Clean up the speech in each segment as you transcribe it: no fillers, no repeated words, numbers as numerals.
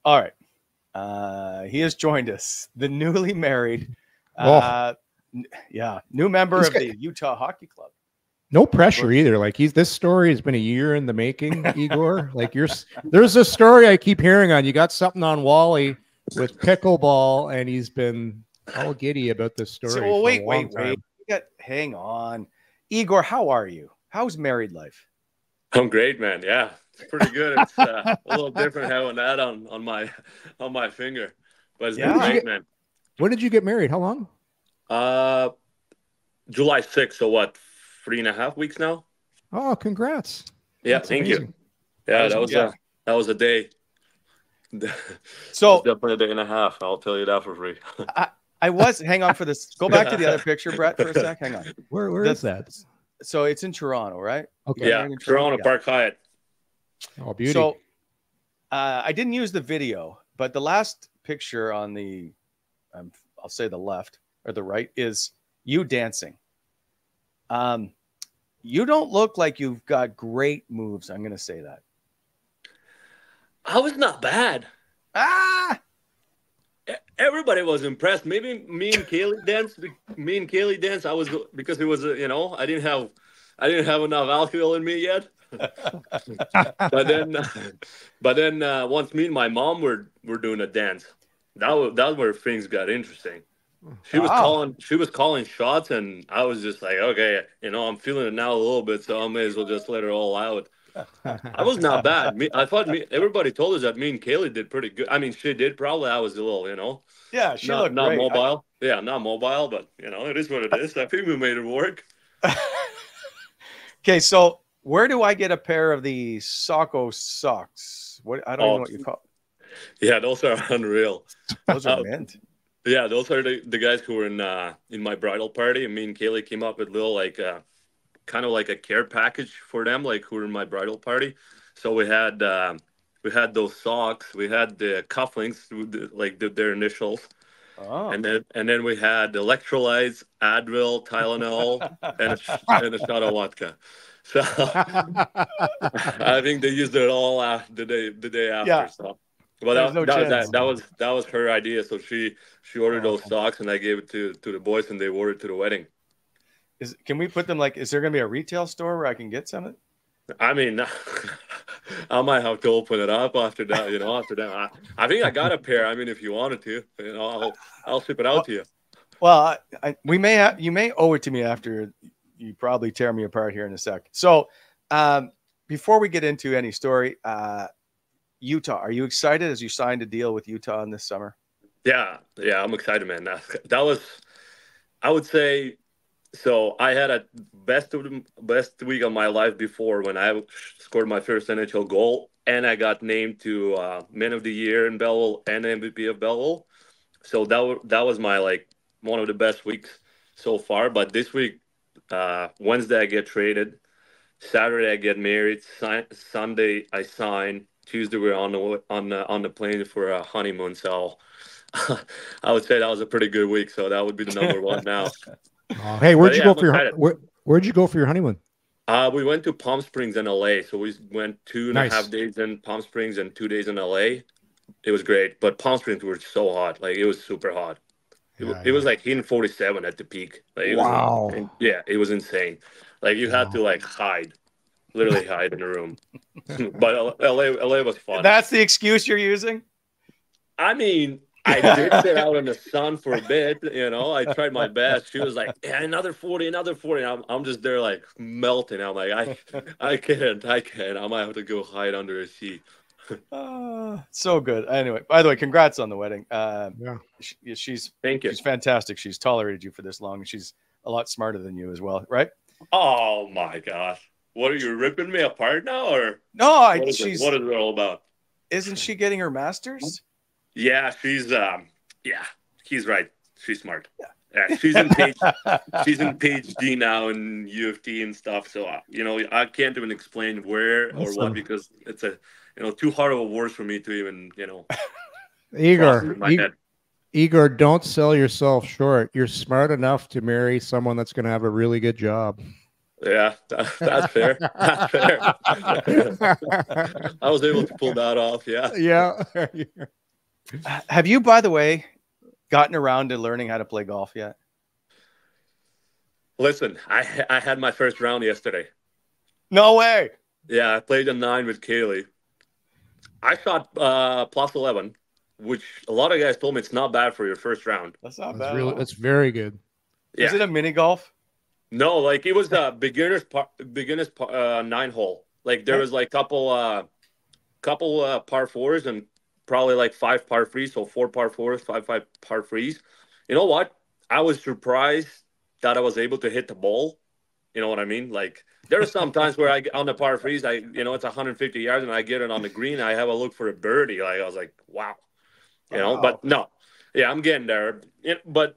All right. He has joined us, the newly married, Oh, new member He's of got- the Utah Hockey Club. no pressure either. Like this story has been a year in the making, Igor. There's a story I keep hearing on. You got something on Wally with pickleball, and he's been all giddy about this story So, for a long time. Hang on. Igor, how are you? How's married life? I'm great, man. Yeah, it's pretty good. It's a little different having that on my finger, but it's been great, man. When did you get married? How long? July 6th. So what? 3.5 weeks now. Oh, congrats! Yeah, That's thank amazing. you. Yeah, that was a day. So definitely a day and a half. I'll tell you that for free. Hang on for this. Go back to the other picture, Brett, for a sec. Hang on. Where is that? So it's in Toronto, right? Okay. Yeah, Toronto Park Hyatt. Oh, beauty. So I didn't use the video, but the last picture on the, I'll say the left or the right, is you dancing. You don't look like you've got great moves. I'm going to say that. I was not bad. Everybody was impressed. Maybe me and Kaylee danced. I was, because it was, I didn't have enough alcohol in me yet. but then once me and my mom were doing a dance, that's where things got interesting. She was calling shots, and I was just like, okay, I'm feeling it now a little bit, so I may as well just let it all out. I was not bad. Everybody told us that me and Kaylee did pretty good. I mean, she did probably. I was a little, yeah, she not looked great. mobile. Not mobile, but it is what it is. I think we made it work. Okay, so where do I get a pair of the Socko socks? I don't know what you call. Yeah, those are unreal. Those are mint. Yeah, those are the guys who were in my bridal party, and me and Kaylee came up with little kind of like a care package for them, like who were in my bridal party. So we had those socks, we had the cufflinks, their initials, and then we had electrolytes, Advil, Tylenol, and a shot of vodka. So I think they used it all the day after. Yeah. So. But that was her idea. So she ordered those socks, and I gave it to the boys, and they wore it to the wedding. Can we put them is there going to be a retail store where I can get some? I mean, I might have to open it up after that. After that, I think I got a pair. I mean, if you wanted to, I'll ship it out to you. Well, you may owe it to me after you probably tear me apart here in a sec. So, before we get into any story, Utah, are you excited as you signed a deal with Utah in this summer? Yeah, I'm excited, man. That was, I would say, so I had a best week of my life before when I scored my first NHL goal, and I got named to Man of the Year in Belleville and MVP of Belleville. So that was my one of the best weeks so far. But this week, Wednesday I get traded, Saturday I get married, Sunday I sign, Tuesday we're on the plane for a honeymoon. So I would say that was a pretty good week. So that would be the number one now. Hey, where'd you go for your honeymoon? We went to Palm Springs in LA. So we went 2.5 days in Palm Springs and 2 days in LA. It was great, but Palm Springs were so hot. It was super hot. It was like in 47 at the peak. Wow. It was insane. You had to hide, literally hide in the room. But LA was fun. That's the excuse you're using? I mean, I did sit out in the sun for a bit. I tried my best. She was like, yeah, another 40. I'm just there melting. I'm like, I can't. I might have to go hide under a seat. So good. Anyway, by the way, congrats on the wedding. She's Thank you. She's fantastic. She's tolerated you for this long, and she's a lot smarter than you as well, right? Oh my gosh. What, are you ripping me apart now, or no? What is it all about? Isn't she getting her master's? Yeah, she's he's right. She's smart. Yeah, she's in PhD now in U of T and stuff. So I can't even explain where or what, because it's too hard of a word for me to even Igor, don't sell yourself short. You're smart enough to marry someone that's going to have a really good job. Yeah, that's fair. That's fair. I was able to pull that off. Yeah. Yeah. Have you, by the way, gotten around to learning how to play golf yet? Listen, I had my first round yesterday. No way. Yeah, I played a 9 with Kaylee. I shot plus 11, which a lot of guys told me it's not bad for your first round. That's not That's bad. really, that's very good. Yeah. Is it a mini golf? No, like it was a beginner's 9 hole. Like there was like couple par fours and probably like 5 par threes, so 4 par fours, 5 par threes. You know what? I was surprised that I was able to hit the ball. You know what I mean? Like there are some times where I on the par threes, it's 150 yards and I get it on the green. I have a look for a birdie. Like I was like, wow, But no, yeah, I'm getting there. But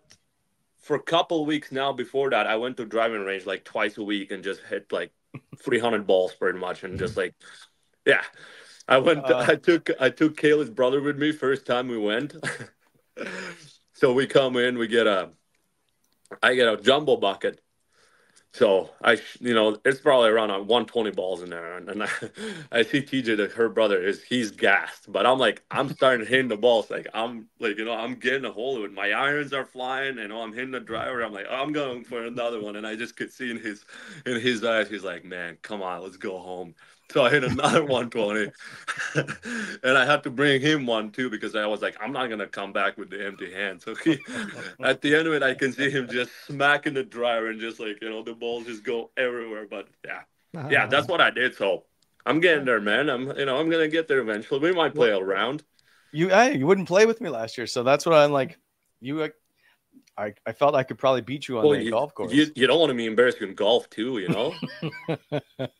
for a couple of weeks now, before that, I went to driving range like twice a week and just hit like 300 balls pretty much, and just like, yeah. I went. I took Kayla's brother with me first time we went. So we come in, I get a jumbo bucket. So it's probably around 120 balls in there, and I see TJ, her brother, he's gassed, but I'm starting to hit the balls, I'm getting a hold of it. My irons are flying, I'm hitting the driver. I'm like, I'm going for another one, and I just could see in his eyes, he's like, man, come on, let's go home. So I hit another 120, and I had to bring him one too because I was like, I'm not gonna come back with the empty hand. So at the end of it, I can see him just smacking the driver and just the balls just go everywhere. But yeah, that's what I did. So I'm getting there, man. I'm gonna get there eventually. We might play a round. You wouldn't play with me last year, so that's what I'm like. I felt I could probably beat you on the golf course. You don't want to be embarrassed in golf too,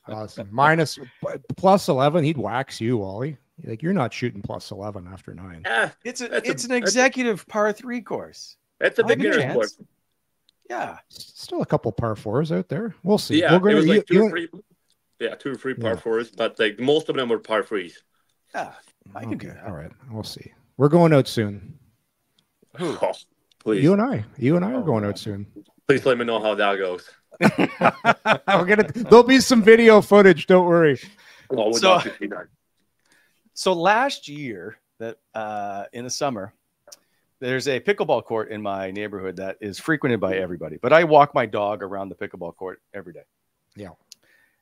Awesome. Minus plus 11, he'd wax you, Wally. Like you're not shooting plus 11 after 9. Yeah, it's an executive par 3 course. It's a beginner's course. Yeah, still a couple par 4s out there. We'll see. Yeah, it was like 2 or 3. Yeah, 2 or 3 par 4s, but like most of them were par 3s. Yeah, I can do that. All right, we'll see. We're going out soon. Who? Oh, please. You and I are going out soon. Please let me know how that goes. There'll be some video footage. Don't worry. Oh, so last year, that in the summer, there's a pickleball court in my neighborhood that is frequented by everybody. But I walk my dog around the pickleball court every day. Yeah.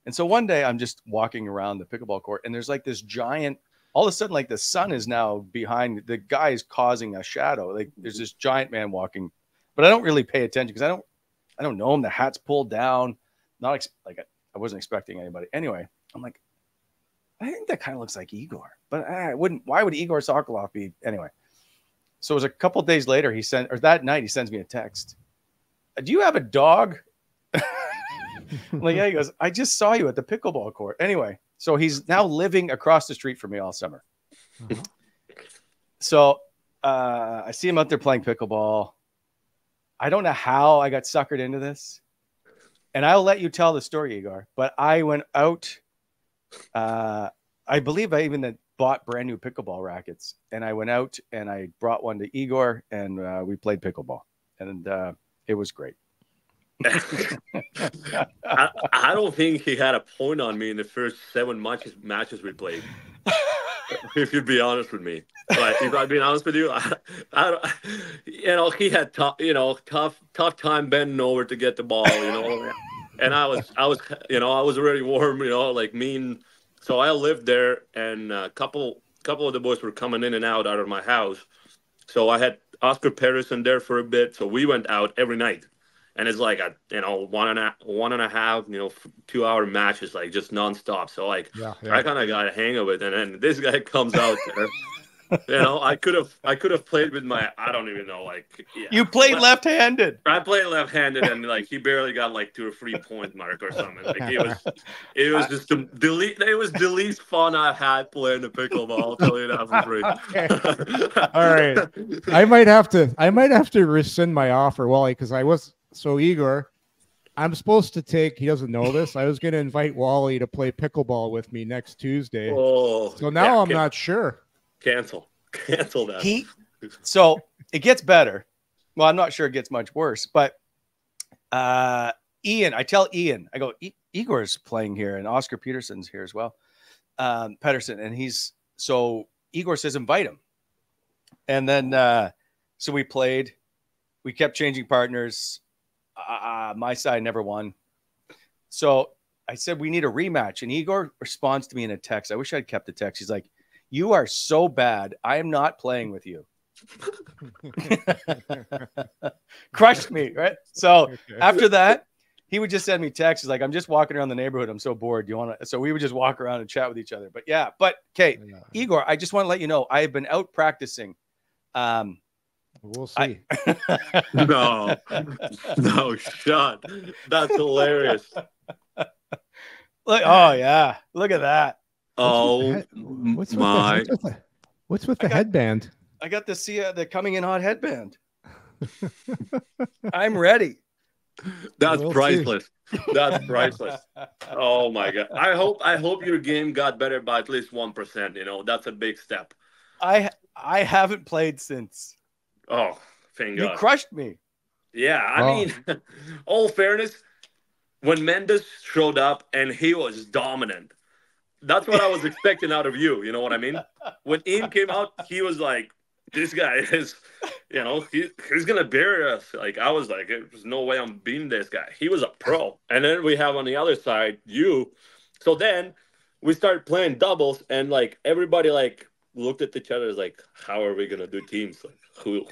And so one day I'm just walking around the pickleball court, and there's like this giant. All of a sudden, like the sun is now behind the guy is causing a shadow. Like there's this giant man walking, but I don't really pay attention because I don't know him. The hat's pulled down. Not I wasn't expecting anybody. Anyway, I'm like, I think that kind of looks like Egor, but I wouldn't. Why would Egor Sokolov be anyway? So it was a couple of days later. That night he sends me a text. Do you have a dog? I'm like, yeah. He goes, I just saw you at the pickleball court. Anyway. So he's now living across the street from me all summer. Uh-huh. So I see him out there playing pickleball. I don't know how I got suckered into this. And I'll let you tell the story, Egor. But I went out. I believe I even bought brand new pickleball rackets. And I went out and I brought one to Egor and we played pickleball. And it was great. I don't think he had a point on me in the first 7 matches we played. If you'd be honest with me, but if I'm being honest with you, he had tough time bending over to get the ball, and I was already warm, like mean. So I lived there, and a couple of the boys were coming in and out of my house. So I had Oscar Patterson there for a bit. So we went out every night. And it's like a 1.5 2-hour matches, like just nonstop. So I kind of got a hang of it. And then this guy comes out there. I could have played with I don't even know. You played left-handed. I played left-handed, and he barely got 2 or 3 point mark or something. It was just it was the least fun I had playing the pickleball. I'll tell you that for free. Okay. All right, I might have to rescind my offer, Wally, because I was. So Egor, I'm supposed to take. He doesn't know this. I was going to invite Wally to play pickleball with me next Tuesday. Oh, so now I'm not sure. Cancel that. So it gets better. Well, I'm not sure it gets much worse, but Ian, I tell Ian, I go, Igor's playing here, and Oscar Peterson's here as well. Pedersen, and so Egor says invite him, and then so we played. We kept changing partners. My side never won. So I said, we need a rematch. And Egor responds to me in a text. I wish I'd kept the text. He's like, you are so bad. I am not playing with you. Crushed me, right? So after that, he would just send me texts. He's like, I'm just walking around the neighborhood. I'm so bored. Do you want to? So we would just walk around and chat with each other. But yeah, okay, Egor, I just want to let you know, I have been out practicing. We'll see. No, shut. That's hilarious. Look, oh yeah, look at that. What's with the headband? I got to see the coming in hot headband. I'm ready. That's priceless. That's priceless. Oh my God. I hope your game got better by at least 1%. You know, that's a big step. I haven't played since. Oh, thank God. You crushed me. Yeah, I mean, all fairness, when Mendes showed up and he was dominant, that's what I was expecting out of you. You know what I mean? When Ian came out, he was like, this guy is, you know, he's going to bury us. Like, I was like, there's no way I'm beating this guy. He was a pro. And then we have on the other side, you. So then we started playing doubles, and like everybody like looked at each other as like, how are we going to do teams? Like, who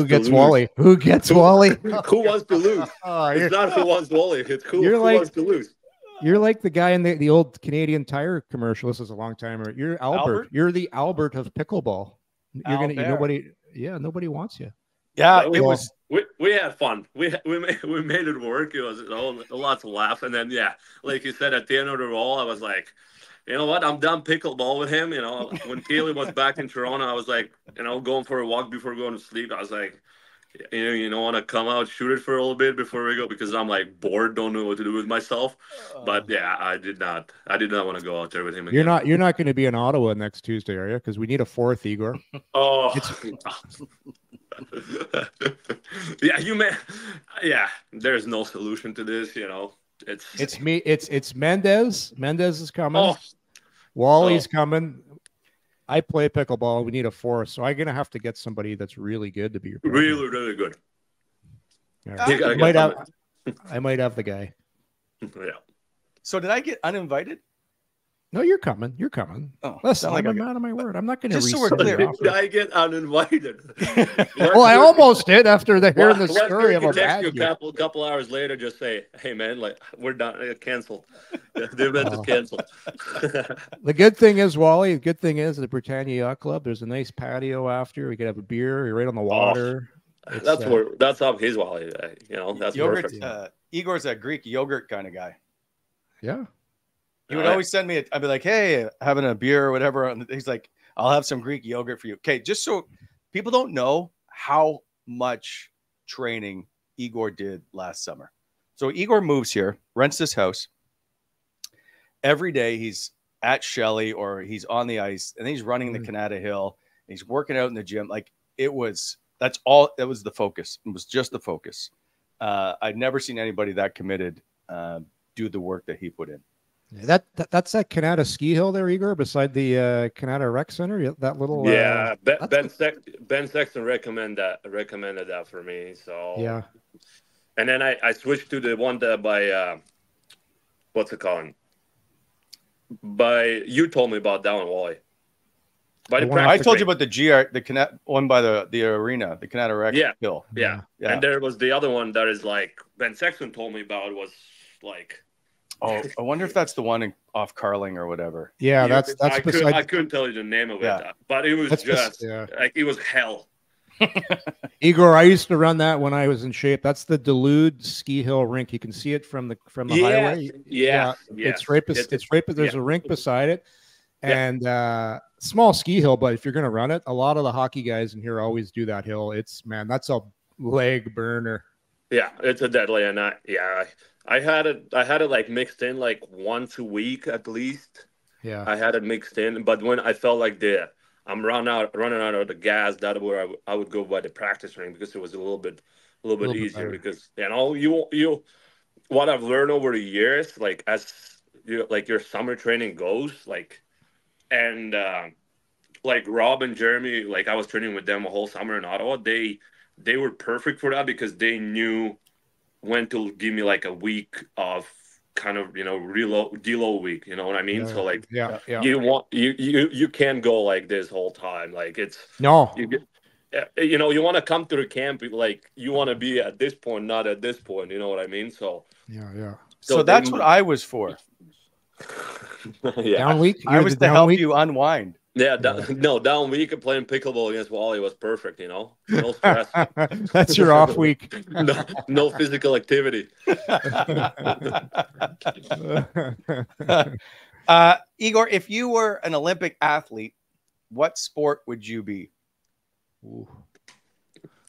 gets Wally? Who gets Wally? Who wants to lose? It's not who wants Wally. It's who wants to lose. You're like the guy in the old Canadian Tire commercial. This is a long time. You're Albert. You're the Albert of pickleball. Nobody wants you. Yeah, it was. We had fun. We made it work. It was lots of laugh, and then like you said, at the end of the roll, I was like, you know what? I'm done pickleball with him. You know, when Kaylee was back in Toronto, I was like, you know, going for a walk before going to sleep. I was like, you don't want to come out, shoot it for a little bit before we go, because I'm like bored, don't know what to do with myself. But yeah, I did not want to go out there with him again. You're not going to be in Ottawa next Tuesday, are you? Because we need a fourth, Igor. Oh, yeah. There's no solution to this. You know, it's me. It's Mendes. Mendes is coming. Wally's coming. I play pickleball. We need a fourth, so I'm gonna have to get somebody that's really good to be your partner. Really, really good. I might have the guy. Yeah. So did I get uninvited? No, you're coming. You're coming. Oh, listen, I'm a man of my word. I'm not going to just so we're clear. Did I get uninvited? Well, I almost did after hearing the story of a bad you a couple hours later. Just say, "Hey, man, like we're done. Canceled. The event is canceled." The good thing is, Wally. The good thing is the Britannia Yacht Club. There's a nice patio after. We could have a beer. You're right on the water. That's up his Wally. You know, that's yogurt. Perfect. Igor's a Greek yogurt kind of guy. Yeah. He would always send me, I'd be like, hey, having a beer or whatever. And he's like, I'll have some Greek yogurt for you. Okay, just so people don't know how much training Egor did last summer. So Egor moves here, rents this house. Every day he's at Shelley or he's on the ice, and he's running the Canada Hill. And he's working out in the gym. Like that was the focus. It was just the focus. I'd never seen anybody that committed do the work that he put in. That's that Canada ski hill there, Igor, beside the Canada Rec Center. That little Ben Sexton recommended that for me. So yeah, and then I switched to the one that by what's it called? You told me about that one, Wally. I told you about the the one by the arena, the Canada Rec hill. Yeah, and there was the other one that is like Ben Sexton told me about was like. Oh, I wonder if that's the one off Carling or whatever. Yeah, that's I couldn't tell you the name of it, but it was like it was hell. Igor, I used to run that when I was in shape. That's the Dulude ski hill rink. You can see it from the highway. Yeah. It's right. There's a rink beside it, and small ski hill. But if you're going to run it, a lot of the hockey guys in here always do that hill. That's a leg burner. Yeah, it's a deadly, and I had it like mixed in like once a week at least. Yeah, I had it mixed in, but when I felt like I'm running out of the gas, that's where I would go by the practice ring because it was a little bit a little A bit little bit easier better. because what I've learned over the years, like as you like your summer training goes, like and like Rob and Jeremy, like I was training with them a whole summer in Ottawa. They were perfect for that because they knew when to give me like a week of kind of reload deload week. You know what I mean? Yeah, So like yeah, Yeah. yeah. you can't go like this whole time. Like it's No. you get. You want to come to the camp like you want to be at this point, not at this point. You know what I mean? So, Yeah, yeah. so So they, that's what I was for. yeah, Down week. I You're the was to down help week. you unwind. yeah. Yeah. No, down week playing pickleball against Wally was perfect. No stress, That's your off week. no physical activity. Igor, if you were an Olympic athlete, what sport would you be? Ooh,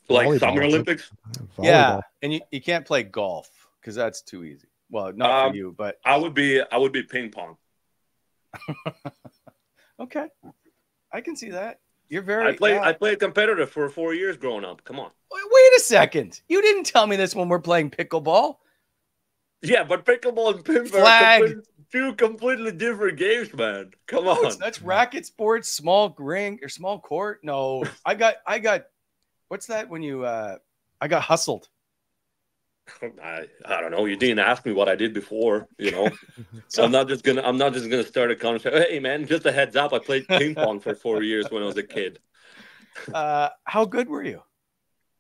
Like volleyball. Summer Olympics. Yeah, Volleyball. and you can't play golf because that's too easy. Well, not for Um, you, but I would be ping pong. okay, I can see that. You're I very played I played competitive for 4 years growing up. Come on. Wait a second. You didn't tell me this when we're playing pickleball. Yeah, but pickleball and pinball are Flag. two completely different games, man. Come No, it's on. that's racket sports, small ring or small court. No, I got what's that when you I got hustled. I don't know. You didn't ask me what I did before. So I'm not just gonna start a conversation. Hey man, just a heads up. I played ping pong for 4 years when I was a kid. how good were you?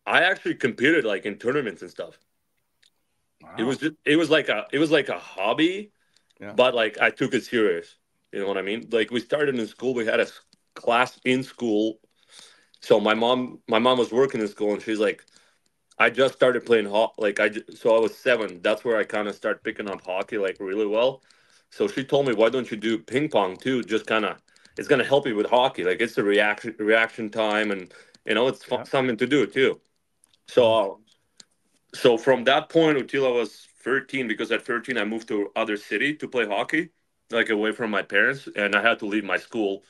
I actually competed like in tournaments and stuff. Wow. It was like a hobby, Yeah. but like I took it serious. You know what I mean? Like we started in school. We had a class in school. So my mom was working in school, and she's like, I just started playing hockey. Like so I was 7. That's where I kind of started picking up hockey like really well. So she told me, why don't you do ping pong too? Just kind of, it's gonna help you with hockey. Like it's the reaction time, and it's Yeah. something to do too. So so from that point until I was 13, because at 13 I moved to other city to play hockey, like away from my parents, and I had to leave my school.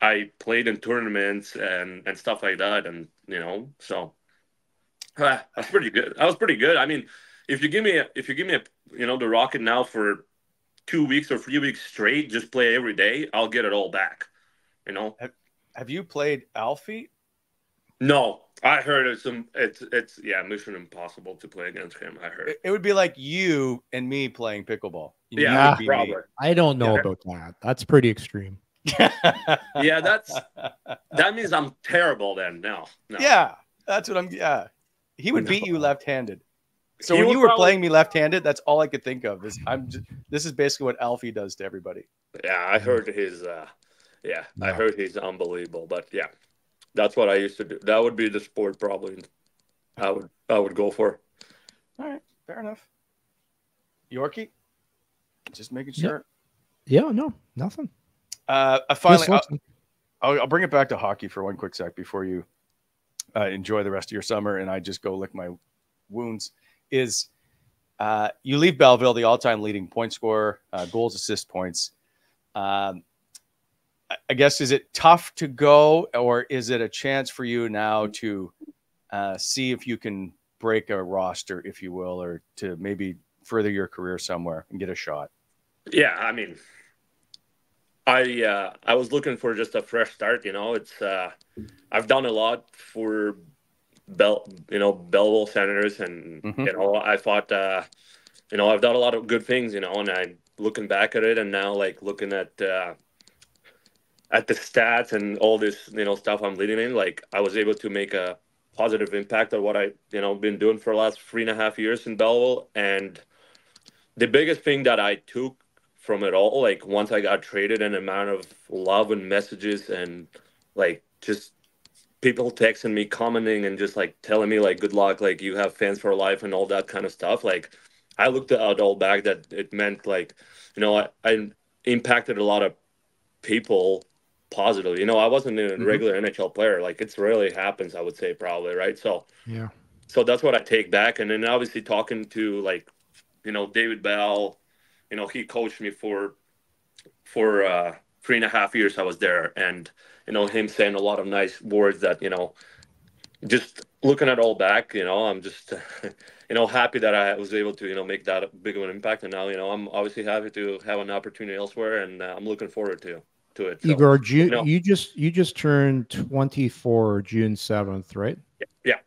I played in tournaments and stuff like that, and so. That's pretty good. That was pretty good. I mean, if you give me a the Rocket now for 2 weeks or 3 weeks straight, just play every day, I'll get it all back. You know? Have you played Alfie? No, I heard it's yeah, Mission Impossible to play against him. I heard. It would be like you and me playing pickleball. You Yeah, would be probably. I don't know Yeah. about that. That's pretty extreme. me. Yeah, that means I'm terrible then. No. Yeah, that's what I'm. Yeah, he would No. beat you left-handed. So He when would you were probably- playing me left-handed, that's all I could think of. This is basically what Alfie does to everybody. Yeah, I heard his. I heard he's unbelievable. But yeah, that's what I used to do. That would be the sport probably. I would go for. All right, fair enough. Yorkie, just making sure. Yeah, no, nothing. Finally, Just listen. I'll bring it back to hockey for one quick sec before you enjoy the rest of your summer and I just go lick my wounds. Is you leave Belleville, the all-time leading point scorer, goals, assist, points. I guess, is it tough to go, or is it a chance for you now to see if you can break a roster, if you will, or to maybe further your career somewhere and get a shot? Yeah, I mean, I was looking for just a fresh start. It's I've done a lot for Belleville Senators, and I thought I've done a lot of good things, and I'm looking back at it, and now like looking at the stats and all this stuff I'm leading in, like I was able to make a positive impact on what I been doing for the last 3.5 years in Belleville. And the biggest thing that I took from it all, like once I got traded, an amount of love and messages and like just people texting me, commenting, and just like telling me like good luck, like you have fans for life and all that kind of stuff. Like I looked at all back that it meant like I impacted a lot of people positively. I wasn't a regular NHL player. Like it's rarely happens, I would say, probably, right? So Yeah. so that's what I take back. And then obviously talking to like David Bell, he coached me for 3.5 years I was there, and him saying a lot of nice words that just looking at all back, I'm just, happy that I was able to, make that big of an impact. And now, I'm obviously happy to have an opportunity elsewhere, and I'm looking forward to it. So, Igor, you just turned 24 June 7th, right? yeah,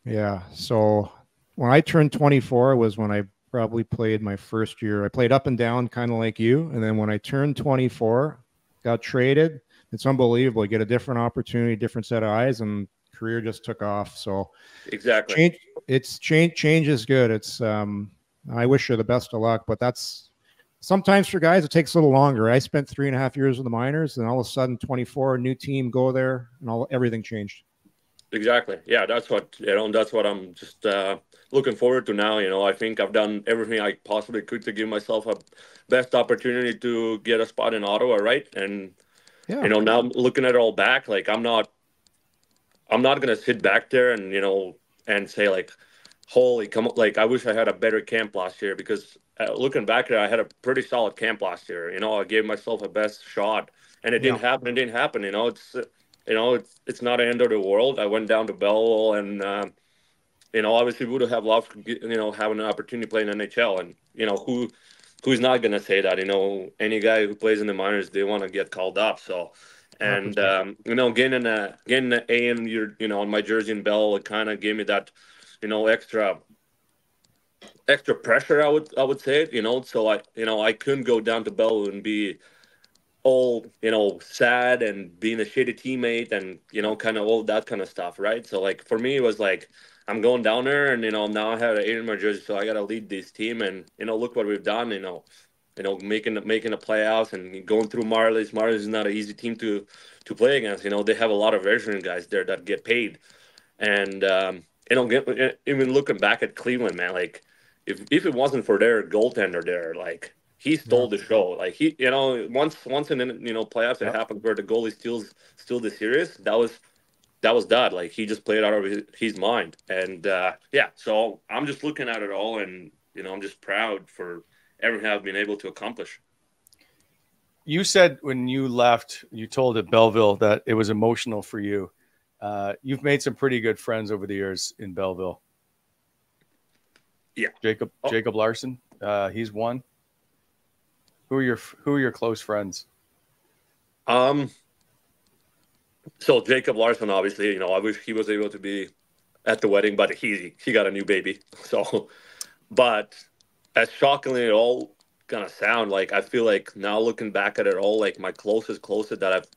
Yeah. So when I turned 24 was when I probably played my first year. I played up and down, kind of like you. And then when I turned 24, got traded. It's unbelievable. You get a different opportunity, different set of eyes, and career just took off. So exactly. change is good. I wish you the best of luck, but that's sometimes for guys, it takes a little longer. I spent 3.5 years with the minors, and all of a sudden 24, new team, go there, and everything changed. Exactly. Yeah, that's what that's what I'm just looking forward to now. I think I've done everything I possibly could to give myself a best opportunity to get a spot in Ottawa, right? And Yeah. now I'm looking at it all back, like I'm not gonna sit back there and and say like, holy come on, like I wish I had a better camp last year, because looking back there, I had a pretty solid camp last year. I gave myself a best shot, and it didn't happen. It didn't happen. It's not the end of the world. I went down to Belleville, and obviously would have loved having an opportunity to play in NHL, and who's not gonna say that? Any guy who plays in the minors, they want to get called up. So. And getting an A in on my jersey in Bell, it kind of gave me that extra pressure. I would say it. So I couldn't go down to Bell and be all sad and being a shitty teammate and kind of all that kind of stuff, right? So like for me, it was like I'm going down there, and now I have an A in my jersey, so I got to lead this team, and look what we've done. Making the playoffs and going through Marlies. Marlies is not an easy team to play against. They have a lot of veteran guys there that get paid, and even looking back at Cleveland, man, like if it wasn't for their goaltender there, like he stole the show. Like he, once in playoffs it happened where the goalie steals the series. That was that. Like he just played out of his mind, and So I'm just looking at it all, and I'm just proud for everything I've been able to accomplish. You said when you left, you told at Belleville that it was emotional for you. You've made some pretty good friends over the years in Belleville. Yeah, Jacob Larson, he's one. Who are your close friends? So Jacob Larson, obviously, I wish he was able to be at the wedding, but he got a new baby. So, but as shockingly it all gonna sound, like I feel like now looking back at it all, like my closest that I've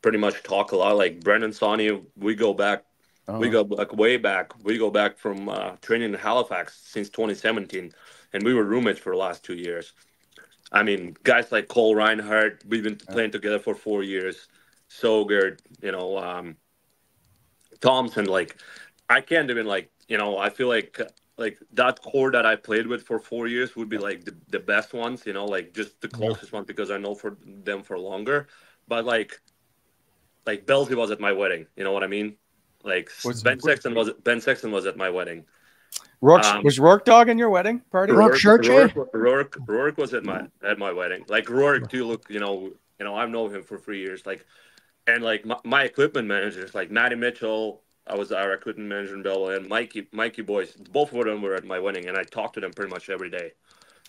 pretty much talk a lot, like Brent and Sonny, we go back. We go like way back. We go back from training in Halifax since 2017, and we were roommates for the last 2 years. I mean, guys like Cole Reinhardt, we've been playing together for 4 years. Sogard, Thompson, like I can't even I feel like that core that I played with for 4 years would be like the best ones, like just the closest ones, because I know for them for longer. But like Belsey was at my wedding, you know what I mean? Like Ben Sexton was at my wedding. Was Rourke Dog in your wedding party? Rourke was at my wedding. Like Rourke too. Look, I've known him for 3 years. And my equipment managers, like Matty Mitchell, I was our equipment manager in Belleville, and Mikey Boyce, both of them were at my wedding, and I talked to them pretty much every day.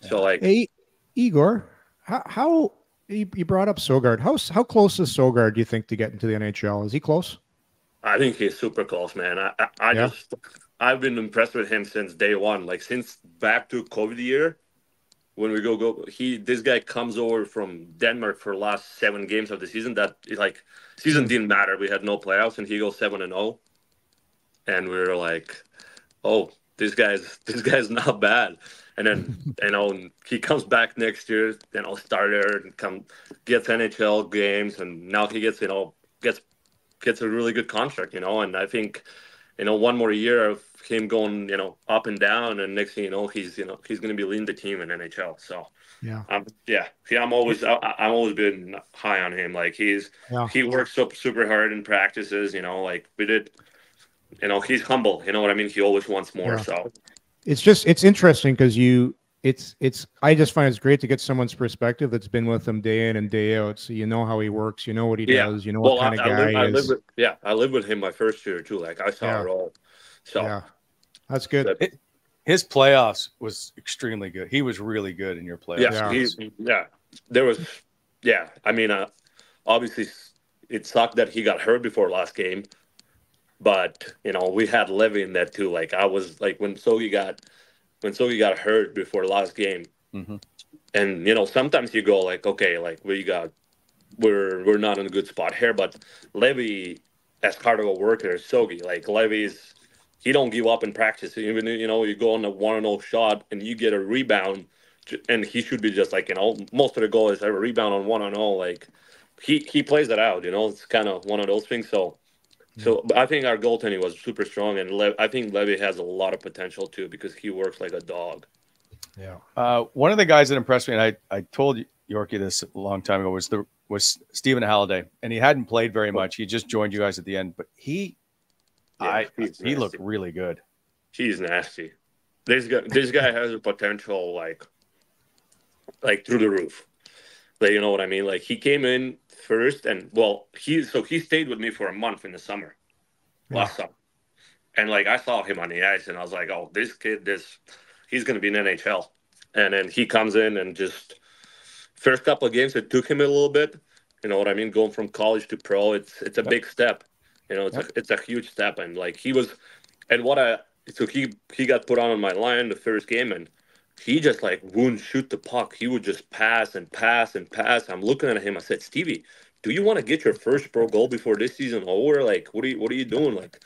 So hey, Igor, how you brought up Sogard? How close is Sogard, do you think, to get into the NHL? Is he close? I think he's super close, man. I've been impressed with him since day one. Like since back to COVID year, when we go, this guy comes over from Denmark for the last 7 games of the season. That season didn't matter. We had no playoffs, and he goes 7-0, and we were like, oh, this guy's not bad. And then he comes back next year, starter, and gets NHL games, and now he gets gets a really good contract, and I think, one more year of him going, up and down, and next thing you know, he's going to be leading the team in NHL. So I'm always been high on him. Like he works super hard in practices, like we did, he's humble, you know what I mean? He always wants more. So it's interesting because I just find it's great to get someone's perspective that's been with him day in and day out. So you know how he works, you know what he does, you know what kind of guy he is. I lived with him my first year too. Like I saw it all. So yeah, that's good. His playoffs was extremely good. He was really good in your playoffs. There was, I mean, obviously it sucked that he got hurt before last game, but you know we had Levy in that too. Like I was like when Sogi got hurt before last game, and you know sometimes you go like, okay, like we're not in a good spot here, but Levy as part of a worker, Sogi, like Levy's. He don't give up in practice. Even you know you go on a 1-0 shot and you get a rebound, and he should be just like most of the goals have a rebound on 1-0. Like he plays it out. You know it's kind of one of those things. So I think our goaltending was super strong, and I think Levy has a lot of potential too because he works like a dog. Yeah. One of the guys that impressed me, and I told Yorkie this a long time ago, was Stephen Halliday, and he hadn't played very much. He just joined you guys at the end, but he looked really good. He's nasty. This guy has a potential like through the roof. Like you know what I mean? Like he came in first, and he stayed with me for a month in the summer, last summer, and like I saw him on the ice, and I was like, oh, this kid, he's gonna be in NHL, and then he comes in and just first couple of games it took him a little bit. You know what I mean? Going from college to pro, it's a big step. You know, it's a huge step, and like he was, and he got put on my line the first game, and he just like wouldn't shoot the puck. He would just pass and pass and pass. I'm looking at him. I said, Stevie, do you want to get your first pro goal before this season over? Like, what are you doing? Like,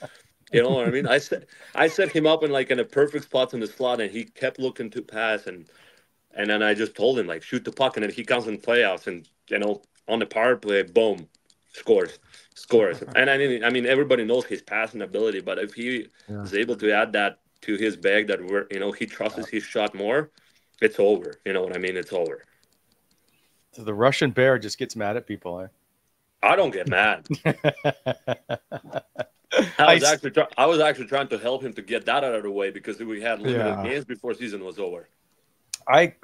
you know what I mean? I set him up in a perfect spot in the slot, and he kept looking to pass, and then I just told him like shoot the puck, and then he comes in playoffs, and you know on the power play, boom, scores. And I mean everybody knows his passing ability, but if he is able to add that to his bag that he trusts his shot more, it's over. You know what I mean? It's over. So the Russian bear just gets mad at people, eh? I don't get mad. I was actually trying to help him to get that out of the way because we had limited games before season was over. I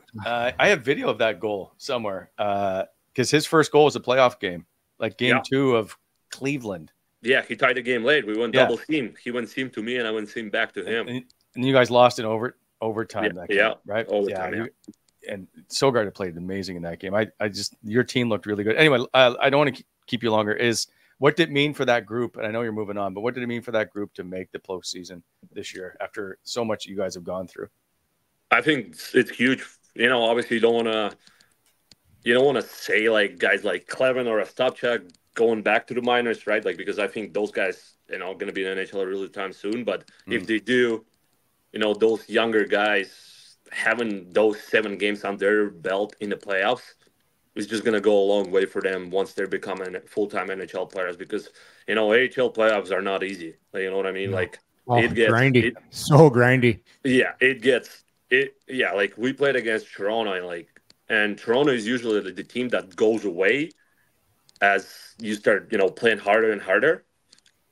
have video of that goal somewhere because his first goal was a playoff game, like game 2 of Cleveland. Yeah, he tied the game late. We went double team. He went seam to me, and I went seam back to him. And you guys lost in overtime that game, right? Overtime, and Sogard played amazing in that game. Your team looked really good. Anyway, I don't want to keep you longer. What did it mean for that group? And I know you're moving on, but what did it mean for that group to make the postseason this year after so much you guys have gone through? I think it's huge. You know, obviously you don't want to say like guys like Clevin or Ostapchuk going back to the minors, right? Like because I think those guys, going to be in the NHL a really time soon. But if they do, those younger guys having those 7 games on their belt in the playoffs is just going to go a long way for them once they're becoming full-time NHL players. Because AHL playoffs are not easy. Like, you know what I mean? Like it gets grindy, so grindy. Yeah, it gets. Like we played against Toronto, and Toronto is usually the team that goes away as you start, playing harder and harder.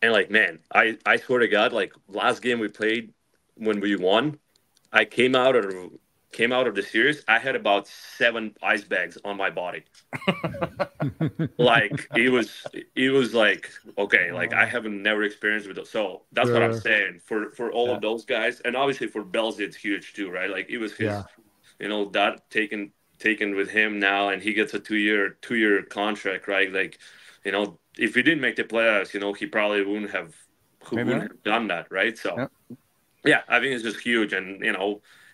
And like, man, I swear to God, like last game we played when we won, I came out of the series, I had about 7 ice bags on my body. Like it was like, okay, like I haven't never experienced with it. So that's what I'm saying for all of those guys. And obviously for Bells, it's huge too, right? Like it was his, that taken with him now, and he gets a 2-year contract, right? Like, if he didn't make the playoffs, he probably wouldn't have done that, right? So yeah, I think it's just huge. And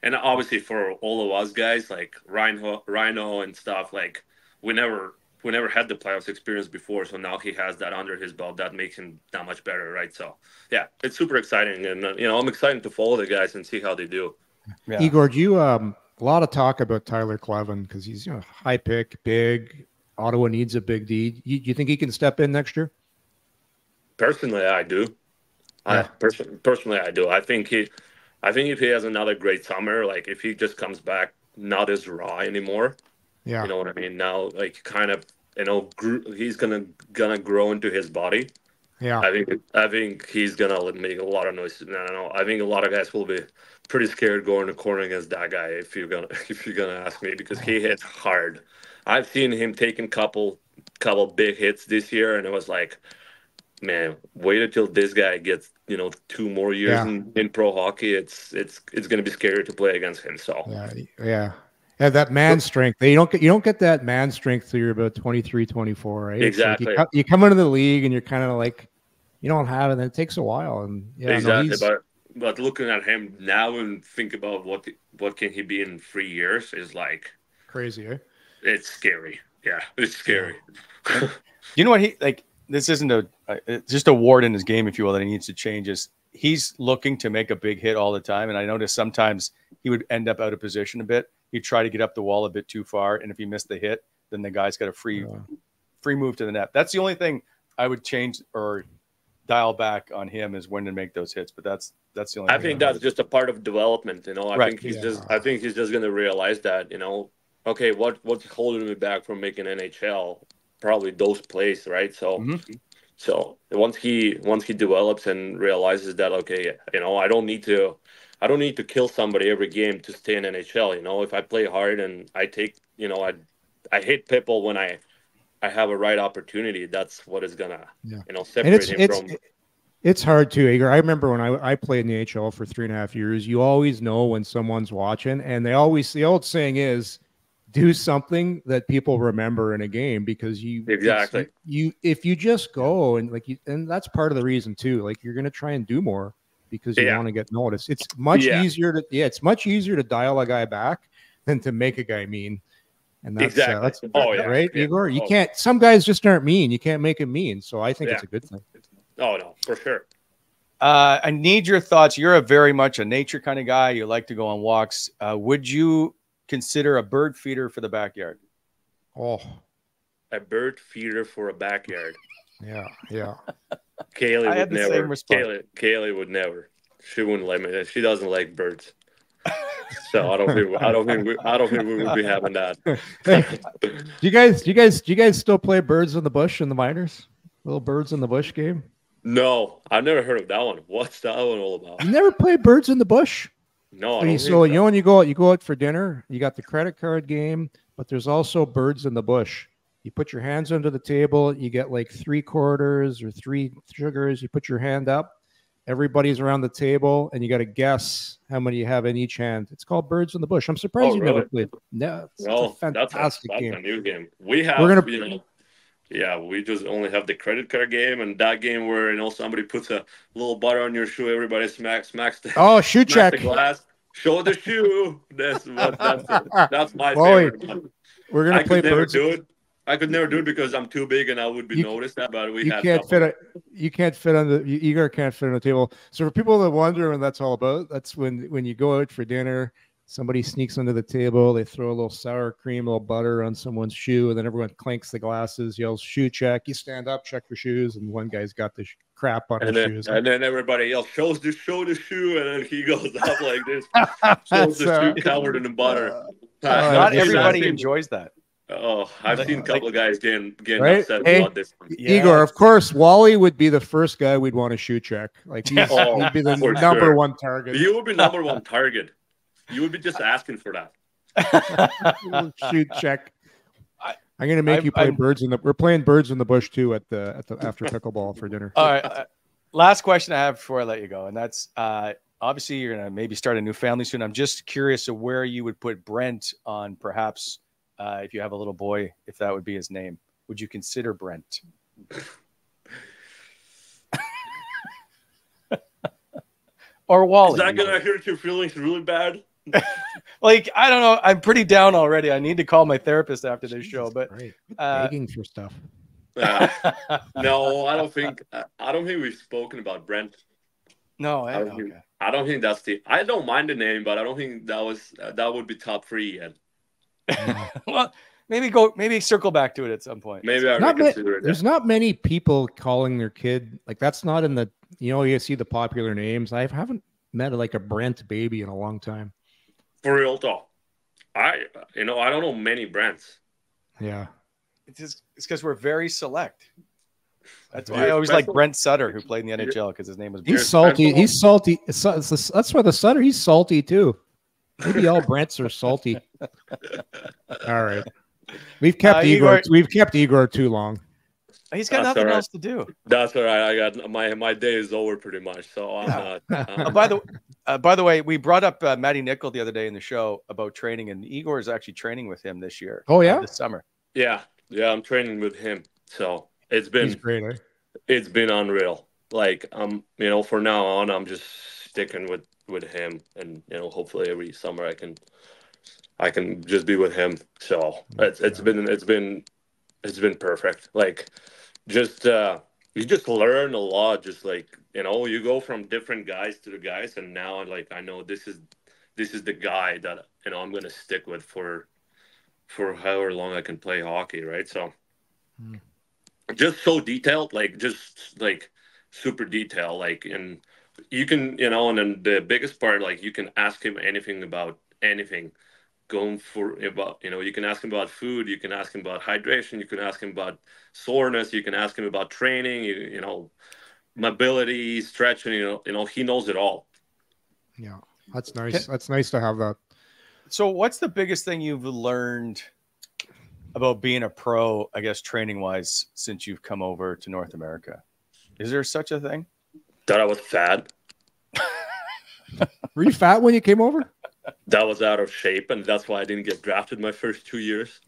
and obviously for all of us guys like Rhino and stuff, like we never had the playoffs experience before, so now he has that under his belt. That makes him that much better, right? So yeah, it's super exciting, and I'm excited to follow the guys and see how they do. Yeah. Igor, do you a lot of talk about Tyler Clevin because he's high pick, big. Ottawa needs a big D. You think he can step in next year? Personally, I do. Yeah. Personally, I do. I think if he has another great summer, like if he just comes back not as raw anymore, you know what I mean? Now, like kind of, he's gonna grow into his body. Yeah. I think he's gonna make a lot of noise. I don't know. I think a lot of guys will be pretty scared going to corner against that guy if you're gonna if you're gonna ask me because he hits hard. I've seen him taking couple big hits this year, and it was like, man, wait until this guy gets 2 more years in pro hockey. It's gonna be scary to play against him. So yeah. That man strength. You don't get that man strength till you're about 23, 24, right? exactly. It's like you come into the league and you're kind of like you don't have it, and it takes a while. And Exactly, but looking at him now and think about what can he be in 3 years is like crazy, eh? it's scary. Yeah, it's scary. You know what he like? This isn't it's just a ward in his game, if you will, that he needs to change. Is he's looking to make a big hit all the time, and I noticed sometimes he would end up out of position a bit. He'd try to get up the wall a bit too far, and if he missed the hit, then the guy's got a free move to the net. That's the only thing I would change or dial back on him is when to make those hits. But that's the only. I think that's just a part of development. I think he's just gonna realize that okay, what's holding me back from making NHL? Probably those plays, right? So. So once he develops and realizes that, okay, I don't need to kill somebody every game to stay in NHL. If I play hard and I take, I hit people when I have a right opportunity, that's what is gonna, separate him from. It's hard too, Egor. I remember when I played in the NHL for 3.5 years. You always know when someone's watching, and the old saying is, do something that people remember in a game because if you just go and and that's part of the reason too. Like you're going to try and do more because you want to get noticed. It's much easier to dial a guy back than to make a guy mean. And that's right, Egor. You can't. Some guys just aren't mean. You can't make him mean. So I think it's a good thing. Oh no, for sure. I need your thoughts. You're very much a nature kind of guy. You like to go on walks. Would you consider a bird feeder for the backyard? Oh, a bird feeder for a backyard. Yeah. Kaylee would never. Kaylee would never. She wouldn't let me. She doesn't like birds. So I don't think we would be having that. Do you guys still play birds in the bush in the minors? Little birds in the bush game? No, I've never heard of that one. What's that one all about? You never played birds in the bush? No. When you go out for dinner, you got the credit card game, but there's also birds in the bush. You put your hands under the table, you get like 3 quarters or 3 sugars, you put your hand up, everybody's around the table, and you got to guess how many you have in each hand. It's called Birds in the Bush. I'm surprised you never played. No, it's a fantastic game. That's a new game. We have we just only have the credit card game and that game where somebody puts a little butter on your shoe, everybody smacks the shoe check. The glass, show the shoe. That's my favorite. We're gonna play birds. I could never do it because I'm too big and I would be noticed. But you can't fit on the Egor can't fit on the table. So for people that wonder what that's all about, that's when you go out for dinner. Somebody sneaks under the table, they throw a little sour cream, a little butter on someone's shoe, and then everyone clanks the glasses, yells shoe check. You stand up, check your shoes, and one guy's got the crap on his shoes. And then everybody yells, show the shoe, and then he goes up like this, shows the shoe covered in the butter. Not everybody enjoys that. Oh, I've seen a couple of guys getting upset about this one. Egor, of course, Wally would be the first guy we'd want to shoe check. Like he'd be the number one target. You would be number one target. You would be just asking for that. Shoot check. I'm gonna make you play birds in the. We're playing birds in the bush too at the after pickleball for dinner. All right. Last question I have before I let you go, and that's obviously you're gonna maybe start a new family soon. I'm just curious of where you would put Brent on, perhaps if you have a little boy, if that would be his name. Would you consider Brent? Or Wally? Is that gonna hurt your feelings really bad? Like, I don't know. I'm pretty down already. I need to call my therapist after this show, but begging for stuff. No, I don't think we've spoken about Brent. No, I don't think that's I don't mind the name, but I don't think that would be top 3 yet. Well, maybe circle back to it at some point. Maybe I reconsider it. There's not many people calling their kid like that's not in the you see the popular names. I haven't met like a Brent baby in a long time. For real talk, I don't know many Brents. Yeah, it's because we're very select. That's why I always like Brent Sutter, who played in the NHL, because his name was Brent. He's salty. He's salty. That's why the Sutter, he's salty too. Maybe all Brents are salty. All right. We've kept Egor. We've kept Egor too long. He's got nothing else to do. That's all right. I got my day is over pretty much. So I'm not. By the way, we brought up Matty Nickel the other day in the show about training, and Egor is actually training with him this year. Oh yeah, this summer. Yeah, I'm training with him. So it's been great. Eh? It's been unreal. Like for now on, I'm just sticking with him, and hopefully every summer I can just be with him. So it's been perfect. Like just you just learn a lot. Just like you go from different guys to the guys, and now like I know this is the guy that I'm gonna stick with for however long I can play hockey, right? So just so detailed, like just like super detailed, like, and you can and then the biggest part, like you can ask him anything about anything. You can ask him about food, you can ask him about hydration, you can ask him about soreness, you can ask him about training, mobility, stretching, he knows it all. Yeah, that's nice. That's nice to have that. So what's the biggest thing you've learned about being a pro, I guess, training wise, since you've come over to North America? Is there such a thing? That I was fat. Were you fat when you came over? That was out of shape, and that's why I didn't get drafted my first 2 years.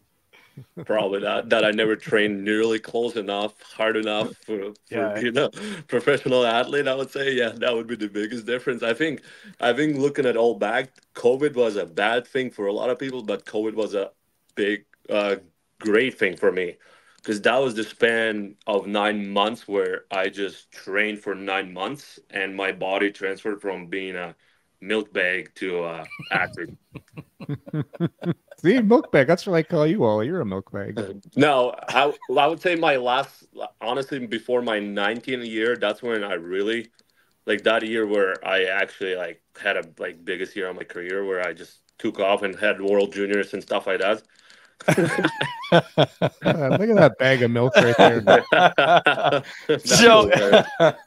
Probably that I never trained nearly close enough, hard enough for professional athlete. I would say, yeah, that would be the biggest difference. I think looking at all back, COVID was a bad thing for a lot of people, but COVID was a big, great thing for me, because that was the span of 9 months where I just trained for 9 months, and my body transferred from being a milk bag to athlete. See, milk bag. That's what I call you, Wally. You're a milk bag. No, I would say honestly, before my 19th year, that's when I really, like, that year where I actually like had a biggest year of my career, where I just took off and had World Juniors and stuff like that. Look at that bag of milk right there.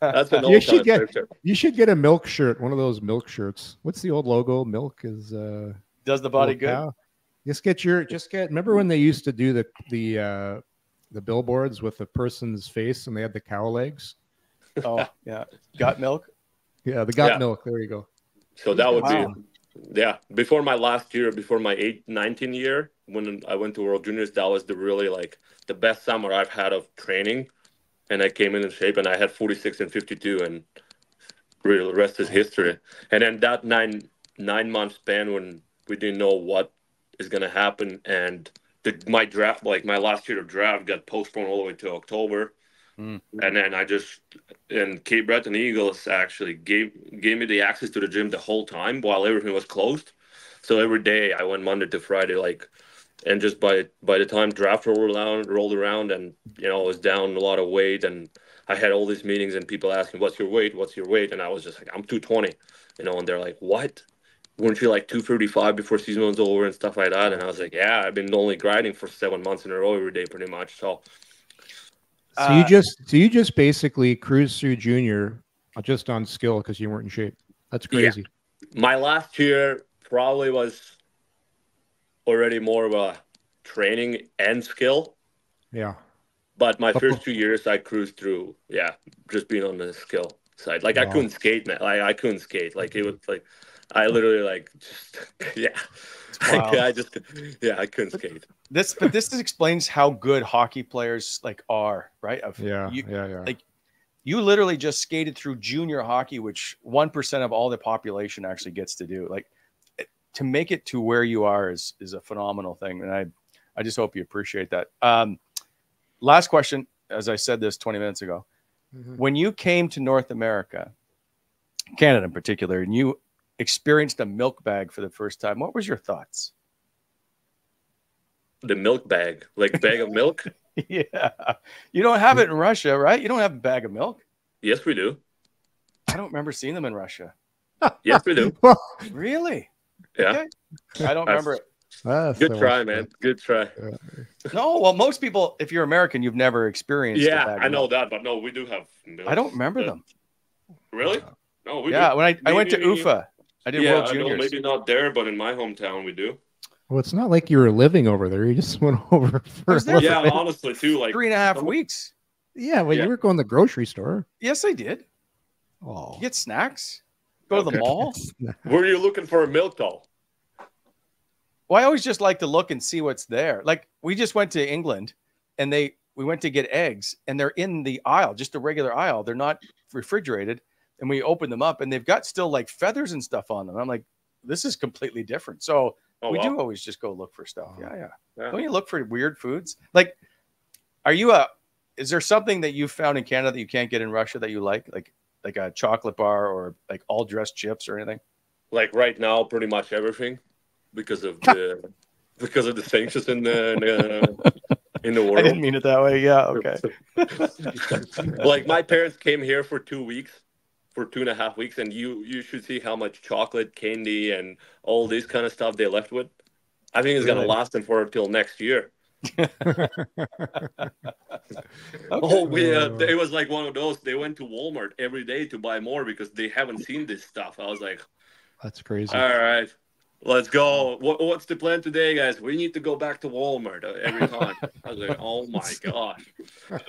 That's an old picture. You should get a milk shirt, one of those milk shirts. What's the old logo? Milk is does the body good. Cow. Remember when they used to do the billboards with the person's face and they had the cow legs? Oh yeah, got milk. Yeah, the got milk. There you go. So that would be before my last year, before my 19th year, when I went to World Juniors, that was the best summer I've had of training, and I came in shape, and I had 46 and 52, and really the rest is history. And then that nine month span when we didn't know what is going to happen, and my draft, like my last year of draft, got postponed all the way to October. And then Cape Breton Eagles actually gave me the access to the gym the whole time while everything was closed. So every day I went Monday to Friday, and just by the time draft rolled around, and I was down a lot of weight, and I had all these meetings and people asking, "What's your weight? What's your weight?" And I was just like, "I'm 220," and they're like, "What? Weren't you like 235 before season was over and stuff like that?" And I was like, "Yeah, I've been only grinding for 7 months in a row every day, pretty much." So you just basically cruised through junior just on skill because you weren't in shape. That's crazy. Yeah. My last year probably was already more of a training and skill. Yeah. But my first 2 years I cruised through, just being on the skill side. Like I couldn't skate, man. I couldn't skate. Like it was like I literally I couldn't skate. This explains how good hockey players are, right? Like you literally just skated through junior hockey, which 1% of all the population actually gets to do. Like to make it to where you are is a phenomenal thing, and I just hope you appreciate that. Last question, as I said this 20 minutes ago, when you came to North America, Canada in particular, and you experienced a milk bag for the first time, what was your thoughts? The milk bag, like bag of milk? Yeah. You don't have it in Russia, right? You don't have a bag of milk? Yes, we do. I don't remember seeing them in Russia. Yes, we do. Really? Yeah. Okay. I don't remember it. Good try, man. Good try. No, well, most people, if you're American, you've never experienced. Yeah, I know that, but no, we do have milks. I don't remember them. Really? No, we do. When I went to UFA, I did World Juniors. I know, maybe not there, but in my hometown we do. Well, it's not like you were living over there. You just went over for honestly, too, like 3.5 weeks. Yeah, well, you were going to the grocery store. Yes, I did. Oh, get snacks. Go to the mall. Were you looking for a milk though? Well, I always just like to look and see what's there. Like we just went to England, and we went to get eggs, and they're in the aisle, just a regular aisle. They're not refrigerated, and we open them up, and they've got still like feathers and stuff on them. I'm like, this is completely different. So we do always just go look for stuff. Yeah. Don't you look for weird foods? Like, is there something that you found in Canada that you can't get in Russia that you like a chocolate bar or like all dressed chips or anything? Like right now, pretty much everything because of the sanctions in the world. I didn't mean it that way. Yeah, okay. Like my parents came here for 2 weeks, for 2.5 weeks, and you should see how much chocolate, candy, and all this kind of stuff they left with. I think it's gonna last them for until next year. It was like one of those. They went to Walmart every day to buy more because they haven't seen this stuff. I was like, that's crazy. All right, let's go. What's the plan today, guys? We need to go back to Walmart every time. I was like, oh my gosh.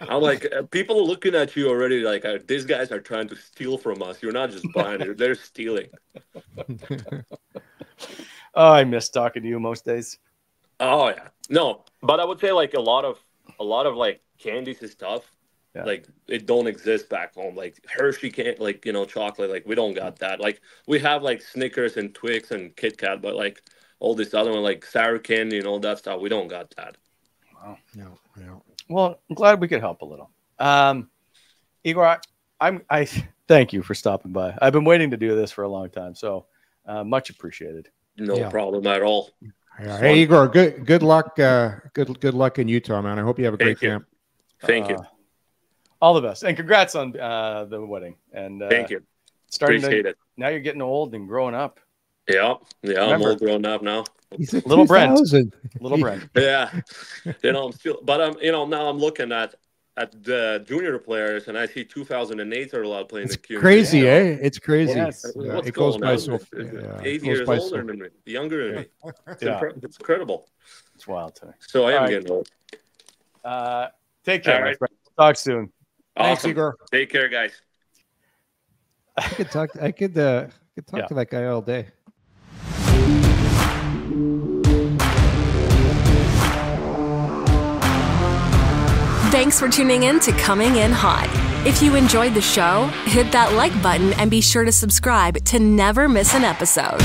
I'm like, people are looking at you already like, these guys are trying to steal from us. You're not just buying it, they're stealing. Oh, I miss talking to you most days. Oh yeah, no, but I would say like a lot of like candies and stuff, like it don't exist back home. Like Hershey can't, like, you know, chocolate, like we don't got that. Like we have like Snickers and Twix and Kit Kat, but like all this other one like sour candy and all that stuff, we don't got that. Wow. No. Well, I'm glad we could help a little. Egor, I thank you for stopping by. I've been waiting to do this for a long time, so much appreciated. No problem at all. Yeah. Hey Egor, good luck. Good luck in Utah, man. I hope you have a great camp. Thank you. All the best, and congrats on the wedding. And thank you. Appreciate it. Now you're getting old and growing up. Yeah. I'm all grown up now. Little Brent. Little Brent. Yeah. You know, I'm still, but you know, now I'm looking at the junior players, and I see 2008 are allowed playing the QMJ. Crazy, eh? It's crazy. Yes. It goes by so 8 years older than me, younger than me. It's incredible. It's wild to me. So I am getting old. Take care, my friend. Talk soon. Awesome. Thanks, Egor. Take care, guys. I could talk to that guy all day. Thanks for tuning in to Coming In Hot. If you enjoyed the show, hit that like button and be sure to subscribe to never miss an episode.